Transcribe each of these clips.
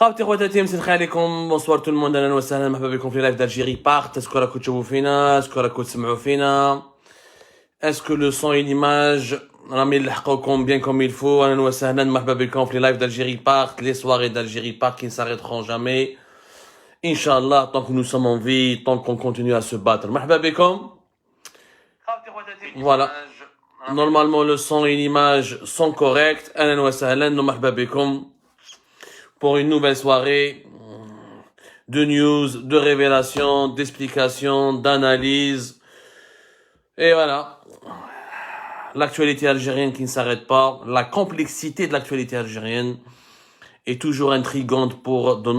خاوتي خواتاتي مساء عليكم بونسوار تو الموند اهلا وسهلا مرحبا بكم في لايف d'Algérie بارت اسكو راكم تشوفوا فينا اسكو راكم تسمعوا فينا اسكو لو سون اي ليماج راهم يلحقوكم بيان كوم il faut اهلا وسهلا مرحبا بكم في لايف d'Algérie بارت لي سواري d'Algérie بارت qui ne s'arrêteront jamais Inch'Allah tant que nous sommes en vie tant qu'on continue à se battre مرحبا بكم voilà normalement le son et l'image sont corrects اهلا وسهلا مرحبا بكم pour une nouvelle soirée de news, de révélations, d'explications, d'analyses. Et voilà. L'actualité algérienne qui ne s'arrête pas. La complexité de l'actualité algérienne est toujours intrigante pour de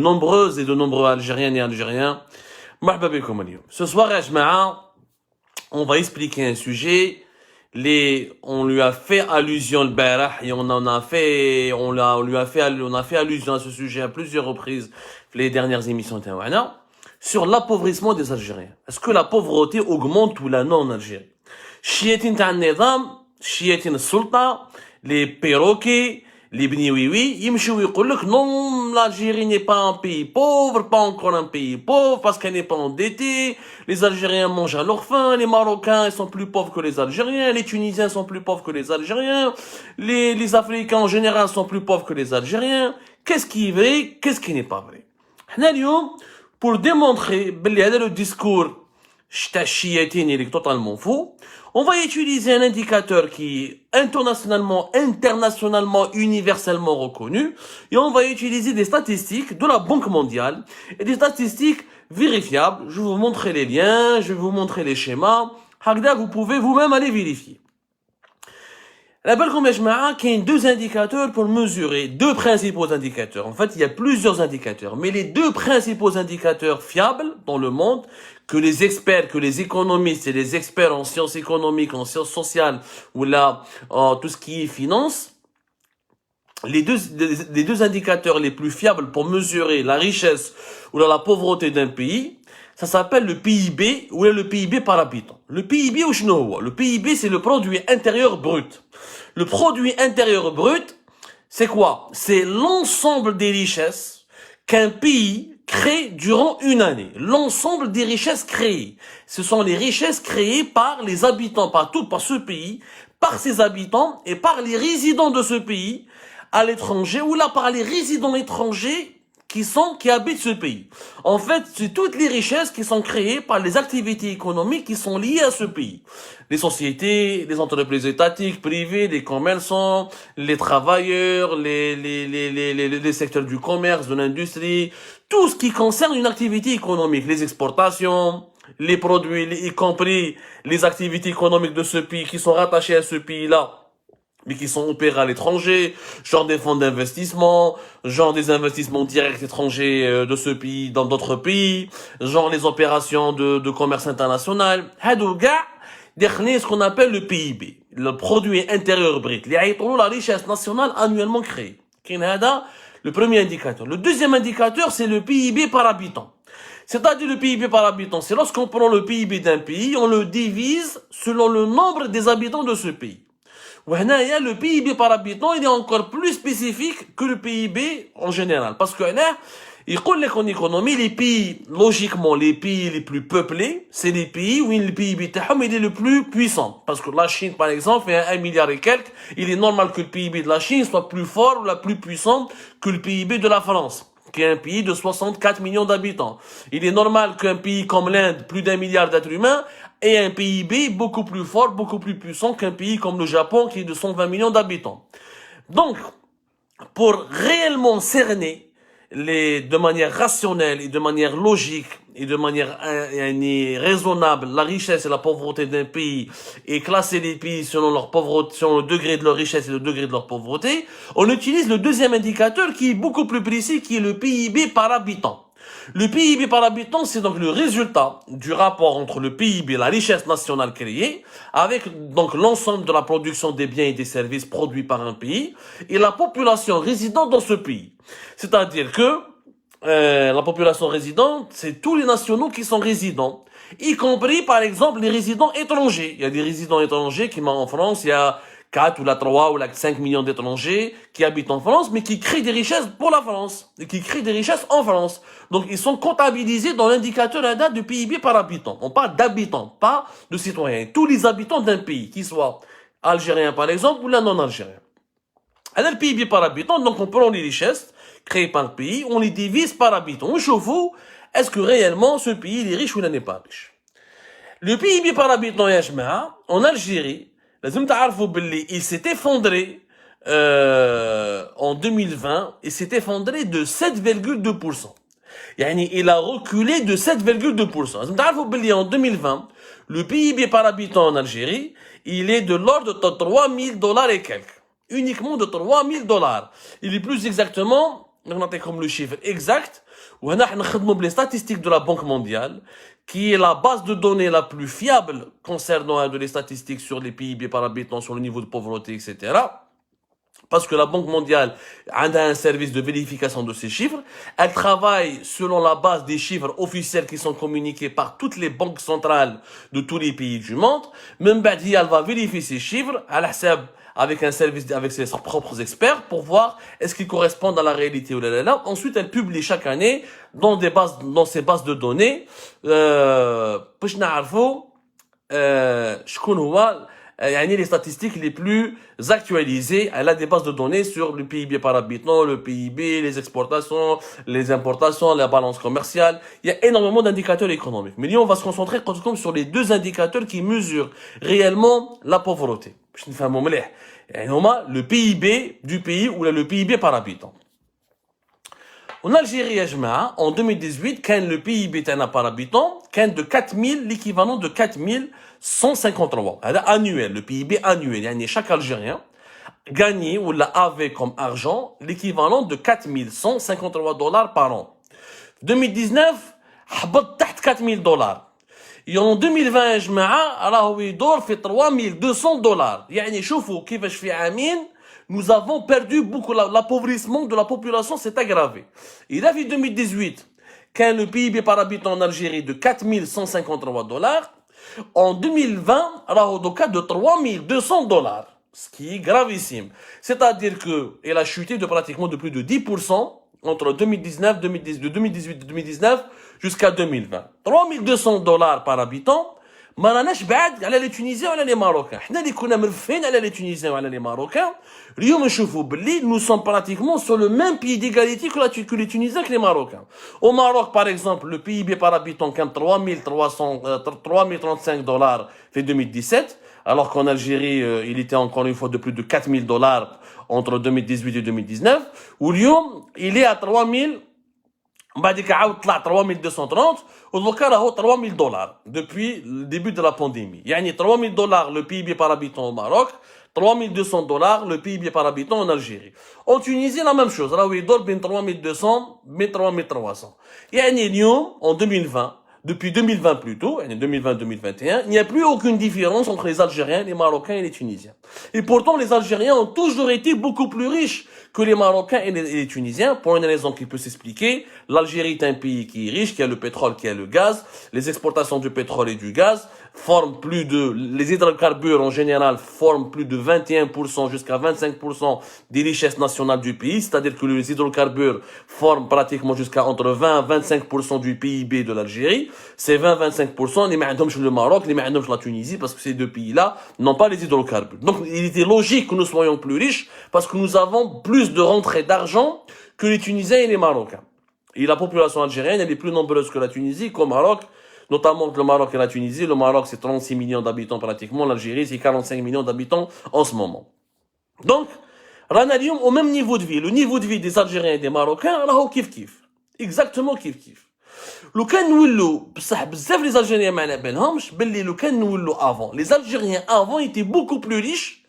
nombreuses et de nombreux Algériennes et Algériens. Ce soir, on va expliquer un sujet. On lui a fait allusion le barah et on a fait allusion à ce sujet à plusieurs reprises les dernières émissions sur l'appauvrissement des Algériens. Est-ce que la pauvreté augmente ou la non en Algérie? Chiétine ta nizam, chiétine sulta, les perroquets, les bniwiwi, yimchou yqoulek non, l'Algérie n'est pas un pays pauvre, pas encore un pays pauvre, parce qu'elle n'est pas endettée, les Algériens mangent à leur faim, les Marocains, ils sont plus pauvres que les Algériens, les Tunisiens sont plus pauvres que les Algériens, les Africains en général sont plus pauvres que les Algériens. Qu'est-ce qui est vrai, qu'est-ce qui n'est pas vrai? Pour démontrer, le discours, il est totalement faux. On va utiliser un indicateur qui est internationalement, universellement reconnu, et on va utiliser des statistiques de la Banque mondiale et des statistiques vérifiables. Je vais vous montrer les liens, je vais vous montrer les schémas. Vous pouvez vous-même aller vérifier. La belle qu'il y a deux indicateurs pour mesurer, deux principaux indicateurs. En fait, il y a plusieurs indicateurs, mais les deux principaux indicateurs fiables dans le monde, que les experts, que les économistes et les experts en sciences économiques, en sciences sociales, ou là, tout ce qui est finance, les deux indicateurs les plus fiables pour mesurer la richesse ou là, la pauvreté d'un pays, ça s'appelle le PIB ou le PIB par habitant. Le PIB ou le PIB, c'est le produit intérieur brut. Le produit intérieur brut, c'est quoi? C'est l'ensemble des richesses qu'un pays crée durant une année. L'ensemble des richesses créées. Ce sont les richesses créées par les habitants, par ce pays, par ses habitants et par les résidents de ce pays à l'étranger ou là par les résidents étrangers qui habitent ce pays. En fait, c'est toutes les richesses qui sont créées par les activités économiques qui sont liées à ce pays. Les sociétés, les entreprises étatiques, privées, les commerçants, les travailleurs, les secteurs du commerce, de l'industrie, tout ce qui concerne une activité économique, les exportations, les produits, y compris les activités économiques de ce pays qui sont rattachées à ce pays-là, mais qui sont opérés à l'étranger, genre des fonds d'investissement, genre des investissements directs étrangers de ce pays dans d'autres pays, genre les opérations de commerce international. Hadouga, dernier ce qu'on appelle le PIB, le produit intérieur brut, la richesse nationale annuellement créée. Le premier indicateur. Le deuxième indicateur, c'est le PIB par habitant. C'est-à-dire le PIB par habitant, c'est lorsqu'on prend le PIB d'un pays, on le divise selon le nombre des habitants de ce pays. Le PIB par habitant, il est encore plus spécifique que le PIB en général. Parce que là, il dit qu'en économie, les pays, logiquement, les pays les plus peuplés, c'est les pays où le PIB il est le plus puissant. Parce que la Chine, par exemple, fait 1 milliard et quelques. Il est normal que le PIB de la Chine soit plus fort ou la plus puissant que le PIB de la France, qui est un pays de 64 millions d'habitants. Il est normal qu'un pays comme l'Inde, plus d'1 milliard d'êtres humains, ait un PIB beaucoup plus fort, beaucoup plus puissant qu'un pays comme le Japon, qui est de 120 millions d'habitants. Donc, pour réellement cerner de manière rationnelle et de manière logique et de manière raisonnable la richesse et la pauvreté d'un pays et classer les pays selon leur pauvreté, selon le degré de leur richesse et le degré de leur pauvreté, on utilise le deuxième indicateur qui est beaucoup plus précis, qui est le PIB par habitant. Le PIB par habitant, c'est donc le résultat du rapport entre le PIB, la richesse nationale créée, avec donc l'ensemble de la production des biens et des services produits par un pays, et la population résidant dans ce pays. C'est-à-dire que la population résidente, c'est tous les nationaux qui sont résidents, y compris par exemple les résidents étrangers. Il y a des résidents étrangers qui en France, il y a 4 ou la 3 ou la 5 millions d'étrangers qui habitent en France, mais qui créent des richesses pour la France, et qui créent des richesses en France. Donc, ils sont comptabilisés dans l'indicateur ADA du PIB par habitant. On parle d'habitants, pas de citoyens. Tous les habitants d'un pays, qu'ils soient algériens par exemple, ou la non-algériens. Alors, le PIB par habitant, donc on prend les richesses créées par le pays, on les divise par habitant. On chauffe, est-ce que réellement ce pays il est riche ou il n'est pas riche? Le PIB par habitant, en Algérie, il s'est effondré en 2020, il s'est effondré de 7,2%. Il a reculé de 7,2%. En 2020, le PIB par habitant en Algérie, il est de l'ordre de 3 000 dollars et quelques. Uniquement de 3 000 dollars. Il est plus exactement, on a comme le chiffre exact, où on a les statistiques de la Banque mondiale, qui est la base de données la plus fiable concernant les statistiques sur les PIB par habitant, sur le niveau de pauvreté, etc. Parce que la Banque mondiale a un service de vérification de ces chiffres. Elle travaille selon la base des chiffres officiels qui sont communiqués par toutes les banques centrales de tous les pays du monde. Même elle va vérifier ces chiffres à la avec un service, avec ses propres experts pour voir est-ce qu'ils correspondent à la réalité ou là. Ensuite, elle publie chaque année dans ses bases de données, باش نعرفوا شكون هو les statistiques les plus actualisées. Elle a des bases de données sur le PIB par habitant, le PIB, les exportations, les importations, la balance commerciale. Il y a énormément d'indicateurs économiques. Mais là, on va se concentrer sur les deux indicateurs qui mesurent réellement la pauvreté. Le PIB du pays ou le PIB par habitant. En Algérie, en 2018, quand le PIB par habitant, quand de 4000, l'équivalent de 4153. Annuel, le PIB annuel. Chaque Algérien gagnait ou avait comme argent l'équivalent de 4153 dollars par an. 2019, حبط تحت 4000 dollars. Et en 2020 يا جماعة راهو يدور في 3200 دولار. يعني شوفوا كيفاش في عامين nous avons perdu beaucoup. L'appauvrissement de la population s'est aggravé. Il a vu 2018, quand le PIB par habitant en Algérie de 4153 dollars, en 2020, alors au cas de 3200 dollars, ce qui est gravissime. C'est-à-dire qu'il a chuté de pratiquement de plus de 10% entre 2019, 2018 et 2019 jusqu'à 2020. 3200 dollars par habitant. ما راناش بعاد على لي تونيزيان وعلى لي ماروكان. حنا اللي كنا مرفين على لي تونيزيان وعلى لي ماروكان اليوم نشوفوا باللي nous sommes pratiquement sur le même pied d'égalité que les Tunisiens que les Marocains. Au Maroc par exemple, le PIB par habitant quand 3035 dollars fait 2017, alors qu'en Algérie il était encore une fois de plus de 4000 dollars entre 2018 et 2019, où اليوم il est à 3000 بعد عاود طلع 3230 ودوكا راهو 3000 دولار depuis le début de la pandémie. يعني 3000 dollars le PIB par habitant au Maroc, 3200 dollars le PIB par habitant en Algérie. En Tunisie la même chose, راهو يدور بين 3200 بين 3300. يعني اليوم en 2020 depuis 2020 plutôt, 2020-2021, il n'y a plus aucune différence entre les Algériens, les Marocains et les Tunisiens. Et pourtant, les Algériens ont toujours été beaucoup plus riches que les Marocains et les Tunisiens, pour une raison qui peut s'expliquer. L'Algérie est un pays qui est riche, qui a le pétrole, qui a le gaz. Les exportations du pétrole et du gaz forment les hydrocarbures en général forment plus de 21% jusqu'à 25% des richesses nationales du pays. C'est-à-dire que les hydrocarbures forment pratiquement jusqu'à entre 20 à 25% du PIB de l'Algérie. Ces 20-25%, les معندهمش le Maroc, les معندهمش la Tunisie, parce que ces deux pays-là n'ont pas les hydrocarbures. Donc, il était logique que nous soyons plus riches, parce que nous avons plus de rentrées d'argent que les Tunisiens et les Marocains. Et la population algérienne, elle est plus nombreuse que la Tunisie, qu'au Maroc, notamment que le Maroc et la Tunisie. Le Maroc, c'est 36 millions d'habitants pratiquement. L'Algérie, c'est 45 millions d'habitants en ce moment. Donc, Ranalium, au même niveau de vie, le niveau de vie des Algériens et des Marocains, là, kif kif. Exactement kif kif. لو كان نولوا بصح بزاف les Algériens ما على بالهمش باللي لو كان نولوا avant. Les Algériens avant étaient beaucoup plus riches.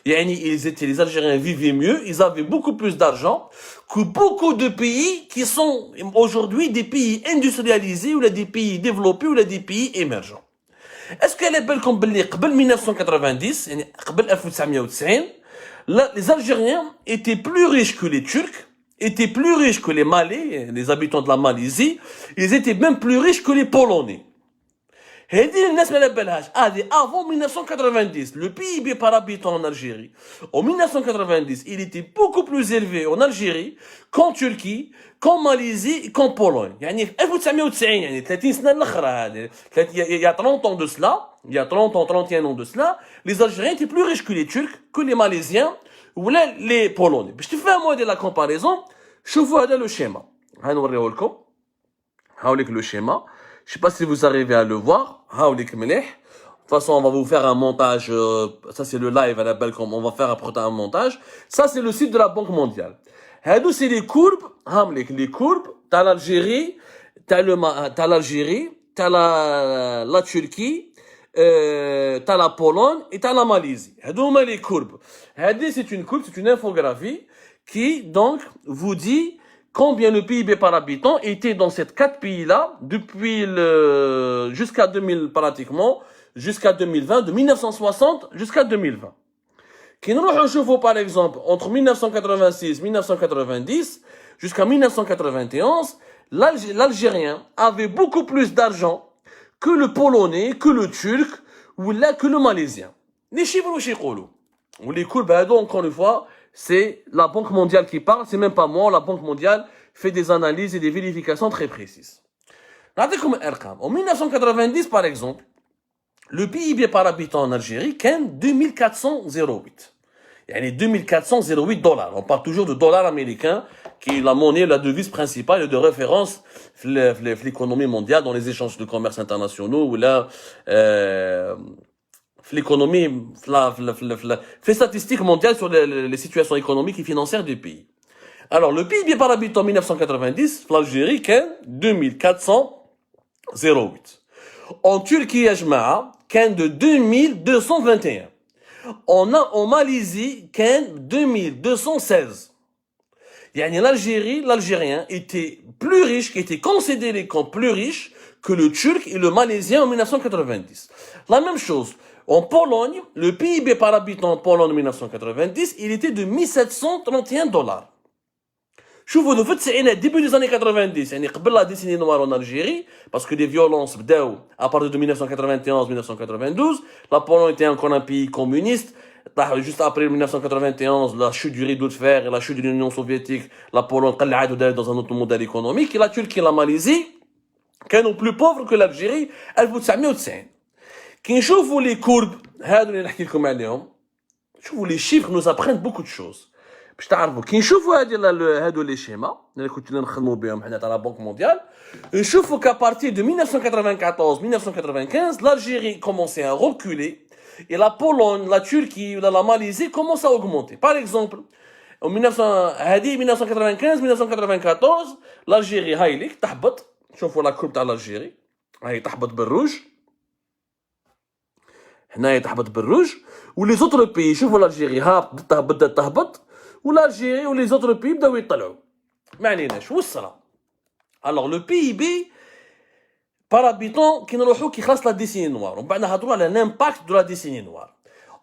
Les Algériens vivaient mieux, ils avaient beaucoup plus d'argent que beaucoup de pays qui sont aujourd'hui des pays industrialisés ou des pays développés ou des pays émergents. Est-ce qu'elle est belle comme قبل 1990 يعني قبل 1990 les Algériens étaient plus riches que les Turcs, étaient plus riches que les Malais, les habitants de la Malaisie, ils étaient même plus riches que les Polonais. هذه الناس ما بالهاش هذه avant 1990 le PIB par habitant en Algérie en 1990 il était beaucoup plus élevé en Algérie qu'en Turquie qu'en Malaisie qu'en Pologne يعني في 1990 يعني 30 سنه الاخرى هذه il y a 30 ans de cela il y a 30 ans 31 ans de cela les Algériens étaient plus riches que les Turcs que les Malaisiens ou les Polonais باش تفهموا هذه la comparaison شوفوا هذا le schéma هنوريه لكم هاوليك le schéma. Je sais pas si vous arrivez à le voir. De toute façon, on va vous faire un montage. Ça, c'est le live à la belle. On va faire un montage. Ça, c'est le site de la Banque mondiale. C'est les courbes. Les courbes. T'as l'Algérie. T'as l'Algérie. T'as la Turquie. T'as la Pologne. Et t'as la Malaisie. Les courbes. C'est une courbe, c'est une infographie qui, donc, vous dit combien le PIB par habitant était dans ces 4 pays-là depuis jusqu'à 2000 pratiquement, jusqu'à 2020, de 1960 jusqu'à 2020. Qui nous rejoue par exemple entre 1986 1990 jusqu'à 1991, l'Algérien avait beaucoup plus d'argent que le Polonais, que le Turc ou là que le Malaisien. Les chiffres ou les courbes, encore une fois, c'est la Banque mondiale qui parle, c'est même pas moi, la Banque mondiale fait des analyses et des vérifications très précises. En 1990, par exemple, le PIB par habitant en Algérie, c'est 2408. Il y a les 2408 dollars. On parle toujours de dollars américains, qui est la monnaie, la devise principale et de référence de l'économie mondiale dans les échanges de commerce internationaux ou là, l'économie, les statistiques mondiales sur les situations économiques et financières des pays. Alors, le PIB par habitant en 1990, l'Algérie, c'est 2408. En Turquie, c'est de 2221. En Malaisie, c'est 2216. L'Algérien était plus riche, qui était considéré comme plus riche que le Turc et le Malaisien en 1990. La même chose. En Pologne, le PIB par habitant en Pologne en 1990, il était de 1731 dollars. شوفوا في التسعينات début des années 90 يعني قبل la décennie noire en Algérie parce que les violences بداو à partir de 1991-1992 la Pologne était encore un pays communiste juste après 1991 la chute du rideau de fer et la chute de l'Union soviétique la Pologne قلعت ودارت dans un autre modèle économique et la Turquie et la Malaisie كانوا plus pauvres que l'Algérie 1990 كي نشوفوا les courbes هادو اللي نحكي لكم عليهم شوفوا les chiffres nous apprennent beaucoup de choses باش تعرفوا كي نشوفوا هادو لي شيما اللي كنت نخدموا بهم حنا تاع لا بنك مونديال نشوفوا qu'à partir de 1994-1995 l'Algérie commençait à reculer et la Pologne, la Turquie, la Malaisie commencent à augmenter. Par exemple, en 1995-1994 l'Algérie هايليك تهبط شوفوا لا كوب تاع الألجيري هاي تهبط بالروج هنايا تهبط بالروج ولي زوتر بي شوفوا الألجيري بدات تهبط والالجيري ولي زوتر بي بداو يطلعوا ما عليناش والصرا alors le PIB par habitant كي نروحوا كي خلاص لا ديسيني نوار ومن بعد نهضروا على لامباكت دو لا ديسيني نوار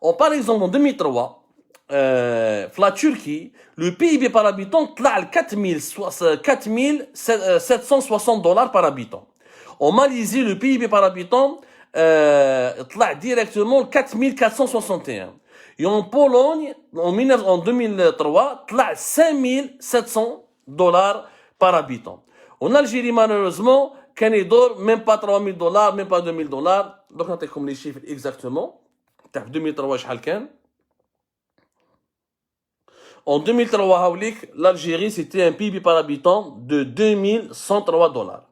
on par exemple en 2003 في لا تركي le PIB par habitant طلع ل 4760 دولار par habitant en Malaisie le PIB par habitant طلع directement 4461 Et en Pologne, en 2003, طلع 5700 dollars par habitant. En Algérie, malheureusement, كان يدور même pas 3000 dollars, même pas 2000 dollars. Donc, نعطيكم les chiffres exactement. تاع 2003 شحال كان. En 2003, هاوليك, l'Algérie, c'était un PIB par habitant de 2103 dollars.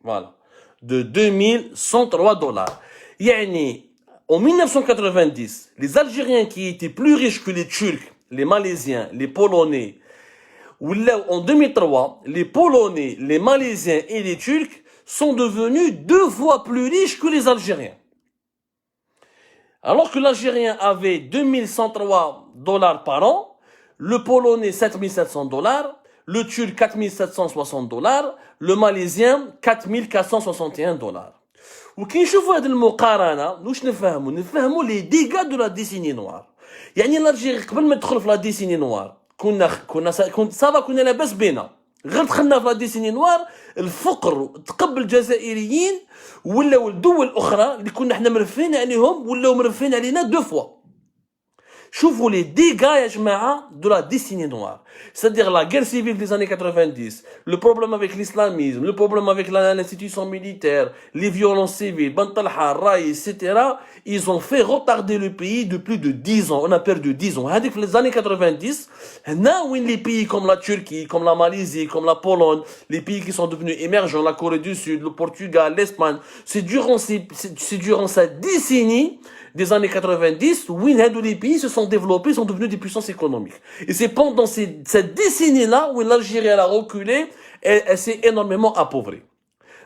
Voilà. De 2103 dollars. يعني en 1990, les Algériens qui étaient plus riches que les Turcs, les Malaisiens, les Polonais, ou là, en 2003, les Polonais, les Malaisiens et les Turcs sont devenus 2 fois plus riches que les Algériens. Alors que l'Algérien avait 2103 dollars par an, le Polonais 7700 dollars, le Turc 4760 dollars, le Malaisien 4461 dollars. وكي نشوفوا هذه المقارنه واش نفهموا لي ديغا دو لا ديسيني نوار يعني الجيري قبل ما تدخل في لا ديسيني نوار كنا صافا كنا لاباس بينا غير دخلنا في لا ديسيني نوار الفقر تقبل الجزائريين ولاو الدول الاخرى اللي كنا احنا مرفين عليهم ولاو مرفين علينا دو فوا. شوفوا les dégâts يا جماعة de la décennie noire. C'est-à-dire la guerre civile des années 90, le problème avec l'islamisme, le problème avec l'institution militaire, les violences civiles, Bantalha, Rai, etc. Ils ont fait retarder le pays de plus de 10 ans. On a perdu 10 ans. Dans les années 90, les pays comme la Turquie, comme la Malaisie, comme la Pologne, les pays qui sont devenus émergents, la Corée du Sud, le Portugal, l'Espagne, c'est durant cette décennie des années 90 où les pays se sont développés, sont devenus des puissances économiques. Et c'est pendant cette décennie-là où l'Algérie a reculé et elle s'est énormément appauvrie.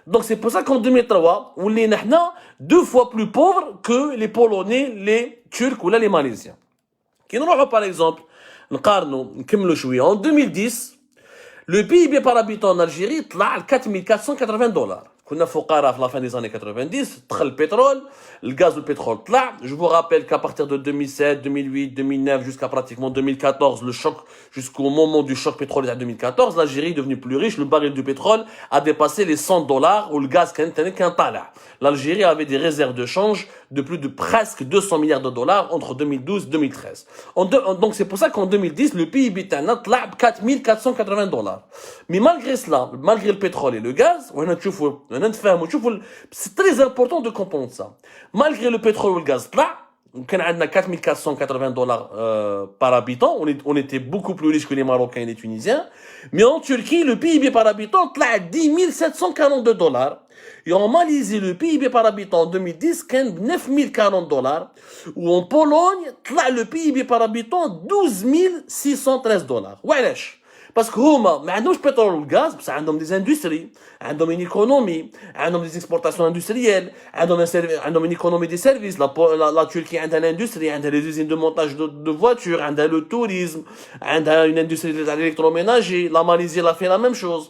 Donc c'est pour ça qu'en 2003, on est 2 fois plus pauvres que les Polonais, les Turcs ou là, les Malaisiens. Par exemple, en 2010, le PIB par habitant en Algérie est à 4480 $. كنا فقراء في la fin des années 90 دخل البترول الغاز والبترول طلع. Je vous rappelle qu'à partir de 2007 2008 2009 jusqu'à pratiquement 2014 le choc jusqu'au moment du choc pétrolier en 2014 l'Algérie est devenue plus riche. Le baril de pétrole a dépassé les $100 ou le gaz كان طالع. L'Algérie avait des réserves de change de plus de presque 200 milliards de dollars entre 2012 et 2013. Donc c'est pour ça qu'en 2010 le PIB تاعنا طلع ب 4480 $. Mais malgré cela, malgré le pétrole et le gaz, c'est très important de comprendre ça. Malgré le pétrole et le gaz طلع كان عندنا 4480 $ par habitant. On était beaucoup plus riches que les Marocains et les Tunisiens. Mais en Turquie, le PIB par habitant طلع à 10 742 $. Et en Malaisie, le PIB par habitant en 2010 كان 9040 $. Ou en Pologne, طلع le PIB par habitant 12 613 $. وعلاش؟ Parce que هما ما عندهمش pétrole ou gaz, بس عندهم des industries, عندهم une économie, عندهم des exportations industrielles, عندهم une économie des services. La Turquie عندها l'industrie, عندها les usines de montage de voitures, عندها le tourisme, عندها une industrie de l'électroménager. La Malaisie elle a fait la même chose.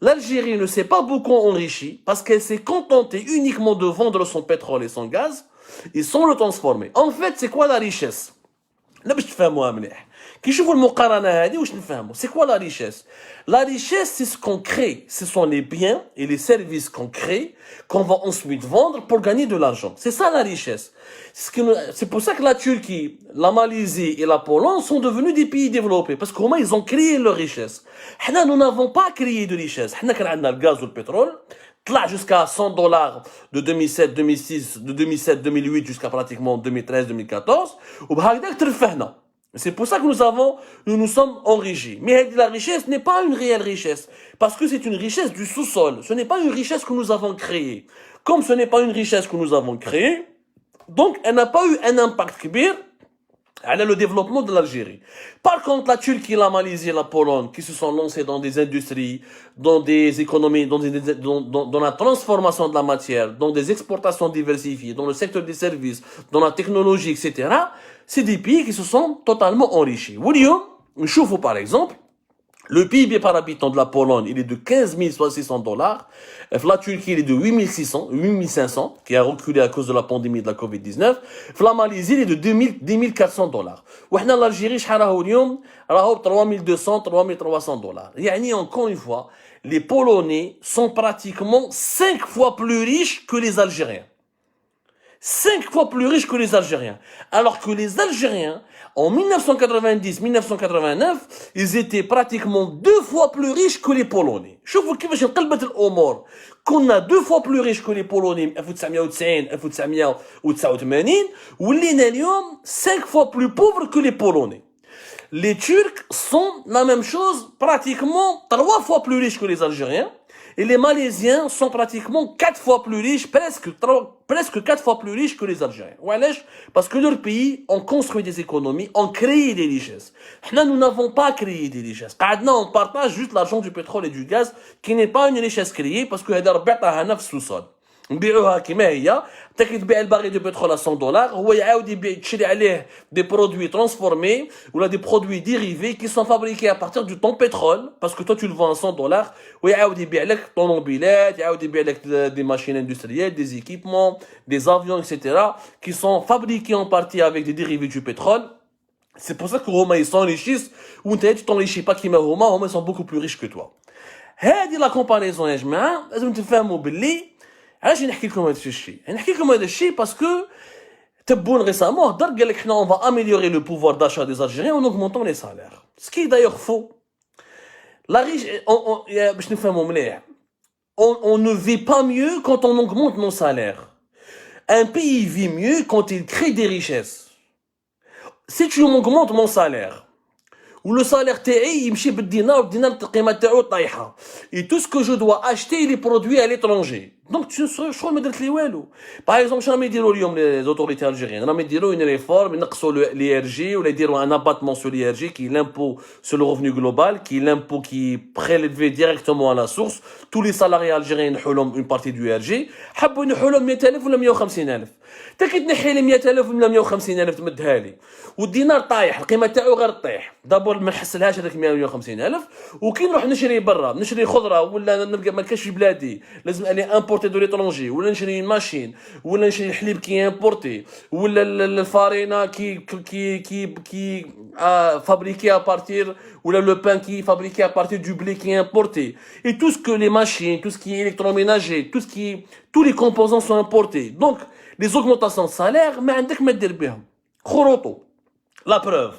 L'Algérie ne s'est pas beaucoup enrichie parce qu'elle s'est contentée uniquement de vendre son pétrole et son gaz et sans le transformer. En fait, c'est quoi la richesse? لا باش تفهموها مليح. كي نشوفوا المقارنه هذه واش نفهموا c'est quoi la richesse? La richesse c'est ce qu'on crée, ce sont les biens et les services qu'on crée qu'on va ensuite vendre pour gagner de l'argent. C'est ça la richesse. C'est pour ça que la Turquie, la Malaisie et la Pologne sont devenus des pays développés parce qu'au moins ils ont créé leur richesse. Nous n'avons pas créé de richesse. Nous avons le gaz ou le pétrole طلع jusqu'à 100 $ de 2007 2006 de 2007 2008 jusqu'à pratiquement 2013 2014 وبهكذا ترفهنا. C'est pour ça que nous nous sommes enrichis. Mais la richesse n'est pas une réelle richesse parce que c'est une richesse du sous-sol. Ce n'est pas une richesse que nous avons créée. Comme ce n'est pas une richesse que nous avons créée, donc elle n'a pas eu un impact كبير على le développement de l'Algérie. Par contre, la Turquie, la Malaisie et la Pologne qui se sont lancés dans des industries, dans des économies, dans la transformation de la matière, dans des exportations diversifiées, dans le secteur des services, dans la technologie, etc., c'est des pays qui se sont totalement enrichis. واليوم نشوفوا par exemple le PIB par habitant de la Pologne, il est de 15 600 $. La Turquie, il est de 8500, qui a reculé à cause de la pandémie de la Covid-19. La Malaisie, il est de 10 400 $. وإحنا l'Algérie, شحال راهو اليوم؟ راهو 3200, 3300 $. يعني encore une fois, les Polonais sont pratiquement 5 fois plus riches que les Algériens. 5 fois plus riches que les Algériens. Alors que les Algériens, en 1990-1989, ils étaient pratiquement 2 fois plus riches que les Polonais. شوفوا كيفاش انقلبت الأمور. كنا 2 fois plus riches que les Polonais 1990 1989 ولينا اليوم 5 fois plus pauvres que les Polonais. Les Turcs sont la même chose, pratiquement 3 fois plus riches que les Algériens. Et les Malaisiens sont pratiquement 4 fois plus riches, presque 4 fois plus riches que les Algériens. Parce que leurs pays ont construit des économies, ont créé des richesses. Nous n'avons pas créé des richesses. On partage juste l'argent du pétrole et du gaz, qui n'est pas une richesse créée, parce que هذا ربحتها هنا في السوسول. نبيعوها كما هي. تاكي تبيع الباريل de pétrole à 100 $, هو يعاود يبيع تشري عليه des produits transformés ou là des produits dérivés qui sont fabriqués à partir du ton pétrole parce que toi tu le vends à 100 $. ويعاود يبيع لك طوموبيلات, يعاود يبيع لك des machines industrielles, des équipements, des avions, etc. qui sont fabriqués en partie avec des dérivés du pétrole. C'est pour ça que Roma ils s'enrichissent ou tu t'enrichis pas qui Roma ils sont beaucoup plus riches que toi. هذه لا كومباريزون يا جماعه لازم تفهموا باللي علاش نحكي لكم هذا الشيء. نحكي لكم هذا الشيء باسكو تبون récemment هضر قال لك حنا on va améliorer le pouvoir d'achat des Algériens en augmentant les salaires. Ce qui est d'ailleurs faux. La riche, باش نفهموا مليح. On ne vit pas mieux quand on augmente nos salaires. Un pays vit mieux quand il crée des richesses. Si tu augmentes mon salaire, ou le salaire تاعي يمشي بالدينار والدينار القيمه تاعو طايحه et tout ce que je dois acheter il est produit à l'étranger. Donc شغل ما درت لي والو. Par exemple شنو راهم يديروا اليوم les autorités algériennes راهم يديروا une réforme ينقصوا l'IRG ولا يديروا un abattement sur l'IRG qui est l'impôt sur le revenu global qui est l'impôt qui est prélevé directement à la source. Tous les salariés algériens ينحوا لهم une partie du IRG. حبوا ينحوا لهم 100000 ولا 150000. انت كي تنحي لي 100000 ولا 150000 تمدها لي والدينار طايح القيمه تاعو غير طيح دابور ما نحسلهاش هذاك 150000 وكي نروح نشري برا نشري خضره ولا نلقى ما كاش في بلادي لازم اني امبورتي دو ليترونجي ولا نشري ماشين ولا نشري الحليب كي امبورتي ولا الفارينه كي فابريكي ا بارتير ولا لو بان كي فابريكي ا بارتير du blé qui est importé et tout ce que les machines tout ce qui est électroménager tout ce qui tous les composants sont importés. Donc les augmentations de salaire ما عندك ما دير بهم خروطو. La preuve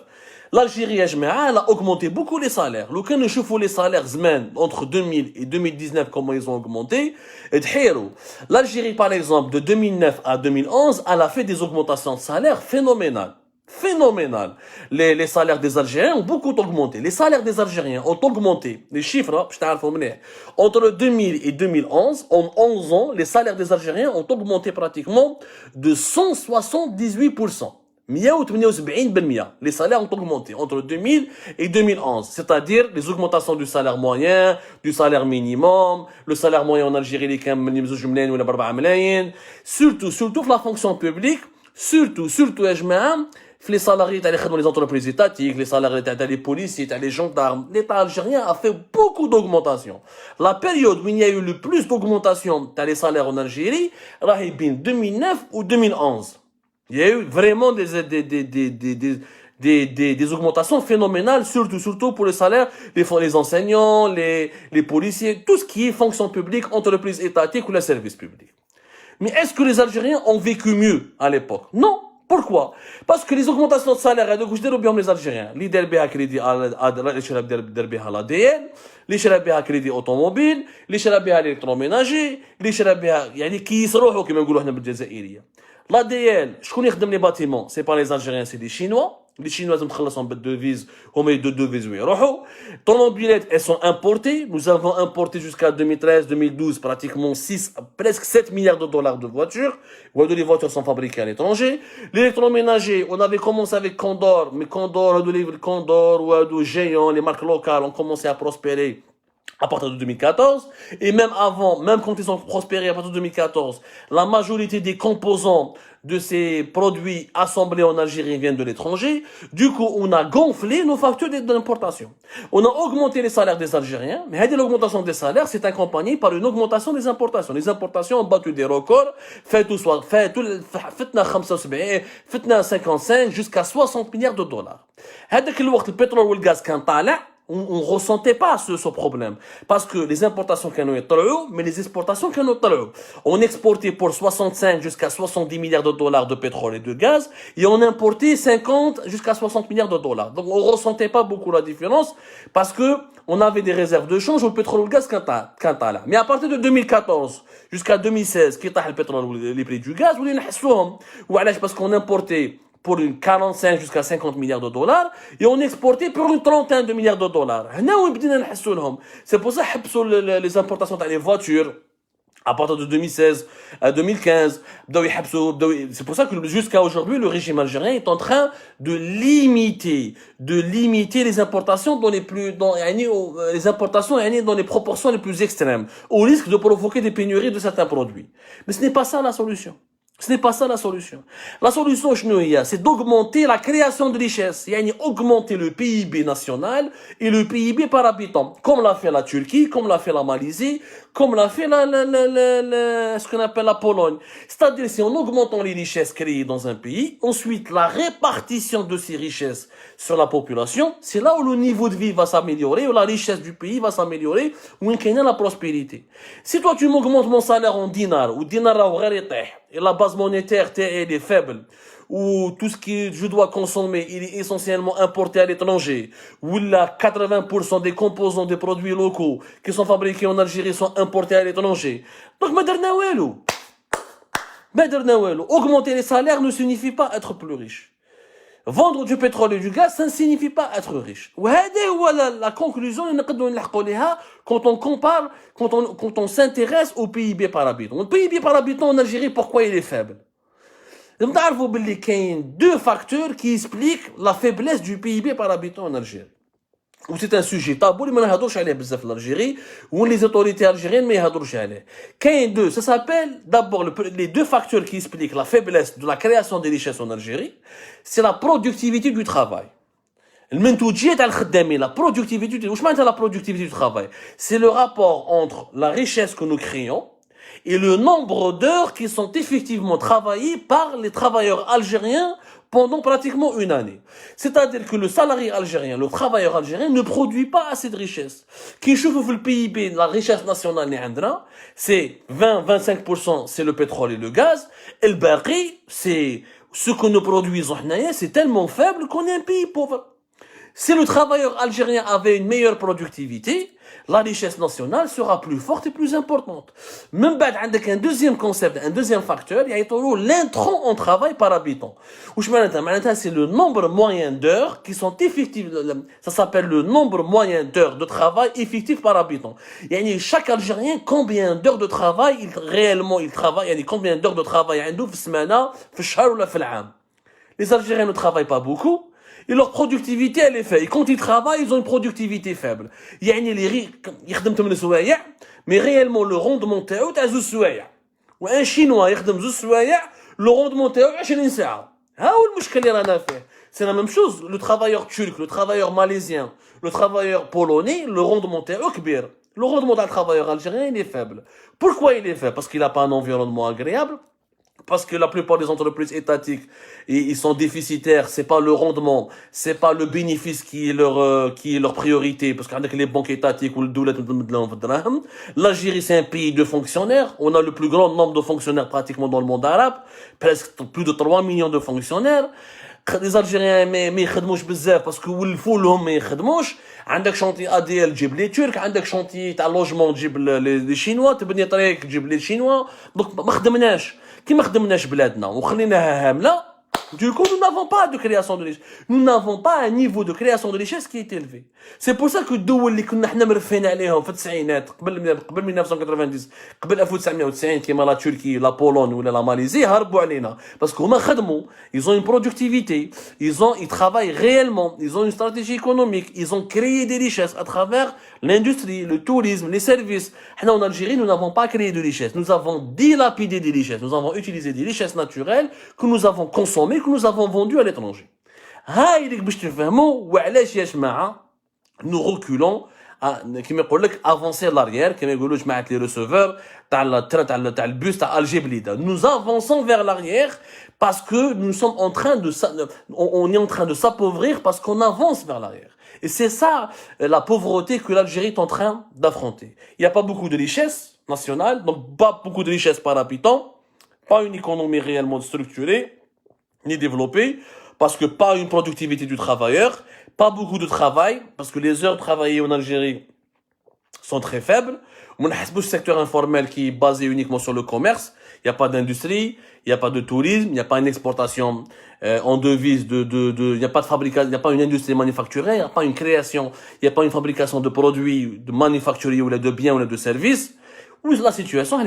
l'Algérie يا جماعه elle a augmenté beaucoup les salaires. لو كان نشوفوا les salaires زمان entre 2000 et 2019 comment ils ont augmenté تحيروا. L'Algérie par exemple de 2009 à 2011 elle a fait des augmentations de salaire phénoménales. Phénoménal. Les salaires des Algériens ont beaucoup augmenté. Les salaires des Algériens ont augmenté. Les chiffres, entre 2000 et 2011, en 11 ans, les salaires des Algériens ont augmenté pratiquement de 178%. Les salaires ont augmenté entre 2000 et 2011, c'est-à-dire les augmentations du salaire moyen, du salaire minimum, le salaire moyen en Algérie, surtout la fonction publique, surtout, les salariés dans les entreprises étatiques, les salariés dans les policiers, dans les gendarmes, l'État algérien a fait beaucoup d'augmentation. La période où il y a eu le plus d'augmentation dans les salaires en Algérie, c'est 2009 ou 2011. Il y a eu vraiment des augmentations phénoménales, surtout pour les salaires, les enseignants, les policiers, tout ce qui est fonction publique, entreprise étatique ou les services publics. Mais est-ce que les Algériens ont vécu mieux à l'époque? Non. Pourquoi? Parce que les augmentations de salaire, les Algériens, les DLBA crédit à l'ADN, les شرابيها crédit automobile, les شرابيها électroménager, les شرابيها يعني كي يصروحوا كما نقولوا احنا بالجزائريه. L'ADN, شكون يخدم les bâtiments? C'est pas les Algériens, c'est les Chinois. Les Chinois لازم تخلصهم بالديفيز هما يدوا الديفيز ويروحوا. Tonobilettes, elles sont importées. Nous avons importé jusqu'à 2013-2012 pratiquement presque 7 milliards de dollars de voitures. Les voitures sont fabriquées à l'étranger. L'électroménager, on avait commencé avec Condor, mais Condor ou Géant, les marques locales ont commencé à prospérer à partir de 2014, et même avant, même quand ils ont prospéré à partir de 2014, la majorité des composants de ces produits assemblés en Algérie viennent de l'étranger. Du coup, on a gonflé nos factures d'importation. On a augmenté les salaires des Algériens, mais l'augmentation des salaires s'est accompagnée par une augmentation des importations. Les importations ont battu des records, fitna 55 jusqu'à 60 milliards de dollars. Le pétrole ou le gaz quand on ressentait pas ce problème. Parce que les importations qu'on a mais les exportations qu'on a on exportait pour 65 jusqu'à 70 milliards de dollars de pétrole et de gaz, et on importait 50 jusqu'à 60 milliards de dollars. Donc on ressentait pas beaucoup la différence, parce que on avait des réserves de change au pétrole et au gaz quand là. Mais à partir de 2014 jusqu'à 2016, qui est le pétrole ou les prix du gaz, parce qu'on importait pour une 45 jusqu'à 50 milliards de dollars, et on exportait pour une trentaine de milliards de dollars. C'est pour ça que les importations dans les voitures, à partir de 2016 à 2015, c'est pour ça que jusqu'à aujourd'hui, le régime algérien est en train de limiter les importations les importations dans les proportions les plus extrêmes, au risque de provoquer des pénuries de certains produits. Mais ce n'est pas ça la solution. Ce n'est pas ça la solution. La solution, c'est d'augmenter la création de richesse. C'est augmenter le PIB national et le PIB par habitant. Comme l'a fait la Turquie, comme l'a fait la Malaisie, comme l'a fait ce qu'on appelle la Pologne. C'est-à-dire, si en augmentant les richesses créées dans un pays, ensuite la répartition de ces richesses sur la population, c'est là où le niveau de vie va s'améliorer, où la richesse du pays va s'améliorer, où il y a la prospérité. Si toi, tu m'augmentes mon salaire en dinars, ou dinars au et la base monétaire elle est faible, ou tout ce que je dois consommer, il est essentiellement importé à l'étranger, ou là 80% des composants des produits locaux qui sont fabriqués en Algérie sont importés à l'étranger. Donc, augmenter les salaires ne signifie pas être plus riche. Vendre du pétrole et du gaz, ça ne signifie pas être riche. La conclusion, quand on compare, quand on s'intéresse au PIB par habitant. Le PIB par habitant en Algérie, pourquoi il est faible? Il y a deux facteurs qui expliquent la faiblesse du PIB par habitant en Algérie. C'est un sujet tabou, mais on ne parle pas en Algérie, où les autorités algériennes ne parlent pas. Ça s'appelle d'abord les deux facteurs qui expliquent la faiblesse de la création des richesses en Algérie, c'est la productivité du travail. La productivité du travail, c'est le rapport entre la richesse que nous créons et le nombre d'heures qui sont effectivement travaillées par les travailleurs algériens pendant pratiquement une année. C'est-à-dire que le salarié algérien, le travailleur algérien ne produit pas assez de richesse. Qui chauffe le PIB, la richesse nationale, c'est 20-25%, c'est le pétrole et le gaz. Et le baqi, c'est ce que nous produisons, c'est tellement faible qu'on est un pays pauvre. Si le travailleur algérien avait une meilleure productivité, la richesse nationale sera plus forte et plus importante. Même avec un deuxième concept, un deuxième facteur, il y a l'intrant en travail par habitant. C'est le nombre moyen d'heures qui sont effectives. Ça s'appelle le nombre moyen d'heures de travail effectif par habitant. Chaque Algérien, combien d'heures de travail réellement il travaille, combien d'heures de travail les Algériens ne travaillent pas beaucoup. Et leur productivité, elle est faible. Et quand ils travaillent, ils ont une productivité faible. Mais réellement, le rendement est à 12 سوايع. Un Chinois, le rendement est à 20 ساعة. C'est la même chose. Le travailleur turc, le travailleur malaisien, le travailleur polonais, le rendement est كبير. Le rendement d'un travailleur algérien, il est faible. Pourquoi il est faible? Parce qu'il n'a pas un environnement agréable. Parce que la plupart des entreprises étatiques, ils sont déficitaires, c'est pas le rendement, c'est pas le bénéfice qui est leur priorité, parce qu'avec les banques étatiques ou le doulat, l'Algérie c'est un pays de fonctionnaires, on a le plus grand nombre de fonctionnaires pratiquement dans le monde arabe, presque plus de 3 millions de fonctionnaires. Les Algériens ما يخدموش بزاف باسكو ولفوا لهم ما يخدموش عندك شونتي ADL تجيب لي ترك عندك شونتي تاع لوجمون تجيب لي شينوا تبني طريق تجيب لي شينوا دونك ما خدمناش كي ما خدمناش بلادنا وخليناها هامله. Du coup, nous n'avons pas de création de richesse. Nous n'avons pas un niveau de création de richesse qui est élevé. C'est pour ça que الدول اللي كنا حنا مرفين عليهم في التسعينات قبل 1990 قبل 1990 كيما لا تركيا لا بولون ولا لا ماليزي هربوا علينا باسكو هما خدموا ils ont une productivité ils travaillent réellement ils ont une stratégie économique ils ont créé des richesses à travers l'industrie le tourisme les services. حنا en Algérie nous n'avons pas créé de richesses nous avons dilapidé des richesses nous avons utilisé des richesses naturelles que nous avons consommées que nous avons vendues à l'étranger. هاي اللي باش تفهموا وعلاش يا جماعه nous reculons كما يقول لك avancer l'arrière كما يقولوا جماعه les receveurs تاع البوس تاع Alger Blida. Nous avançons vers l'arrière parce que nous sommes en train de on est en train de s'appauvrir parce qu'on avance vers l'arrière. Et c'est ça la pauvreté que l'Algérie est en train d'affronter. Il n'y a pas beaucoup de richesses nationales, donc pas beaucoup de richesses par habitant, pas une économie réellement structurée ni développée, parce que pas une productivité du travailleur, pas beaucoup de travail, parce que les heures travaillées en Algérie sont très faibles. On a le secteur informel qui est basé uniquement sur le commerce. Il n'y a pas d'industrie, il n'y a pas de tourisme, il n'y a pas une exportation en devise, il n'y a pas de fabrication, il n'y a pas une industrie manufacturière, il n'y a pas une création, il n'y a pas une fabrication de produits de manufacturiers ou de biens ou de services. Où est la situation?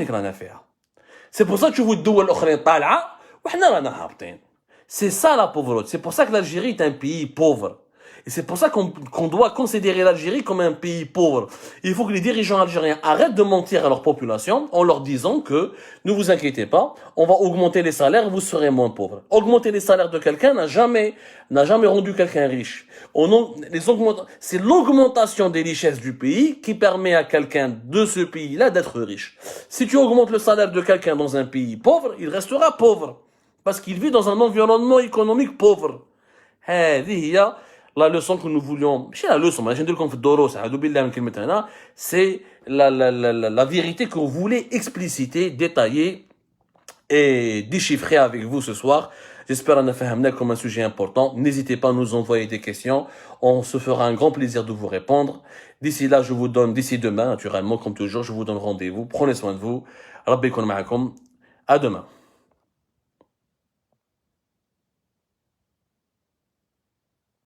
C'est pour ça que vous dites c'est ça la pauvreté. C'est pour ça que l'Algérie est un pays pauvre. Et c'est pour ça qu'on doit considérer l'Algérie comme un pays pauvre. Il faut que les dirigeants algériens arrêtent de mentir à leur population en leur disant que ne vous inquiétez pas, on va augmenter les salaires, vous serez moins pauvres. Augmenter les salaires de quelqu'un n'a jamais rendu quelqu'un riche. C'est l'augmentation des richesses du pays qui permet à quelqu'un de ce pays-là d'être riche. Si tu augmentes le salaire de quelqu'un dans un pays pauvre, il restera pauvre. Parce qu'il vit dans un environnement économique pauvre. La leçon que nous voulions, c'est la vérité que vous voulez expliciter, détailler et déchiffrer avec vous ce soir. J'espère qu'on a fait comme un sujet important. N'hésitez pas à nous envoyer des questions. On se fera un grand plaisir de vous répondre. D'ici là, d'ici demain, naturellement, comme toujours, je vous donne rendez-vous. Prenez soin de vous. Rabbi ykoun ma'akoum. À demain.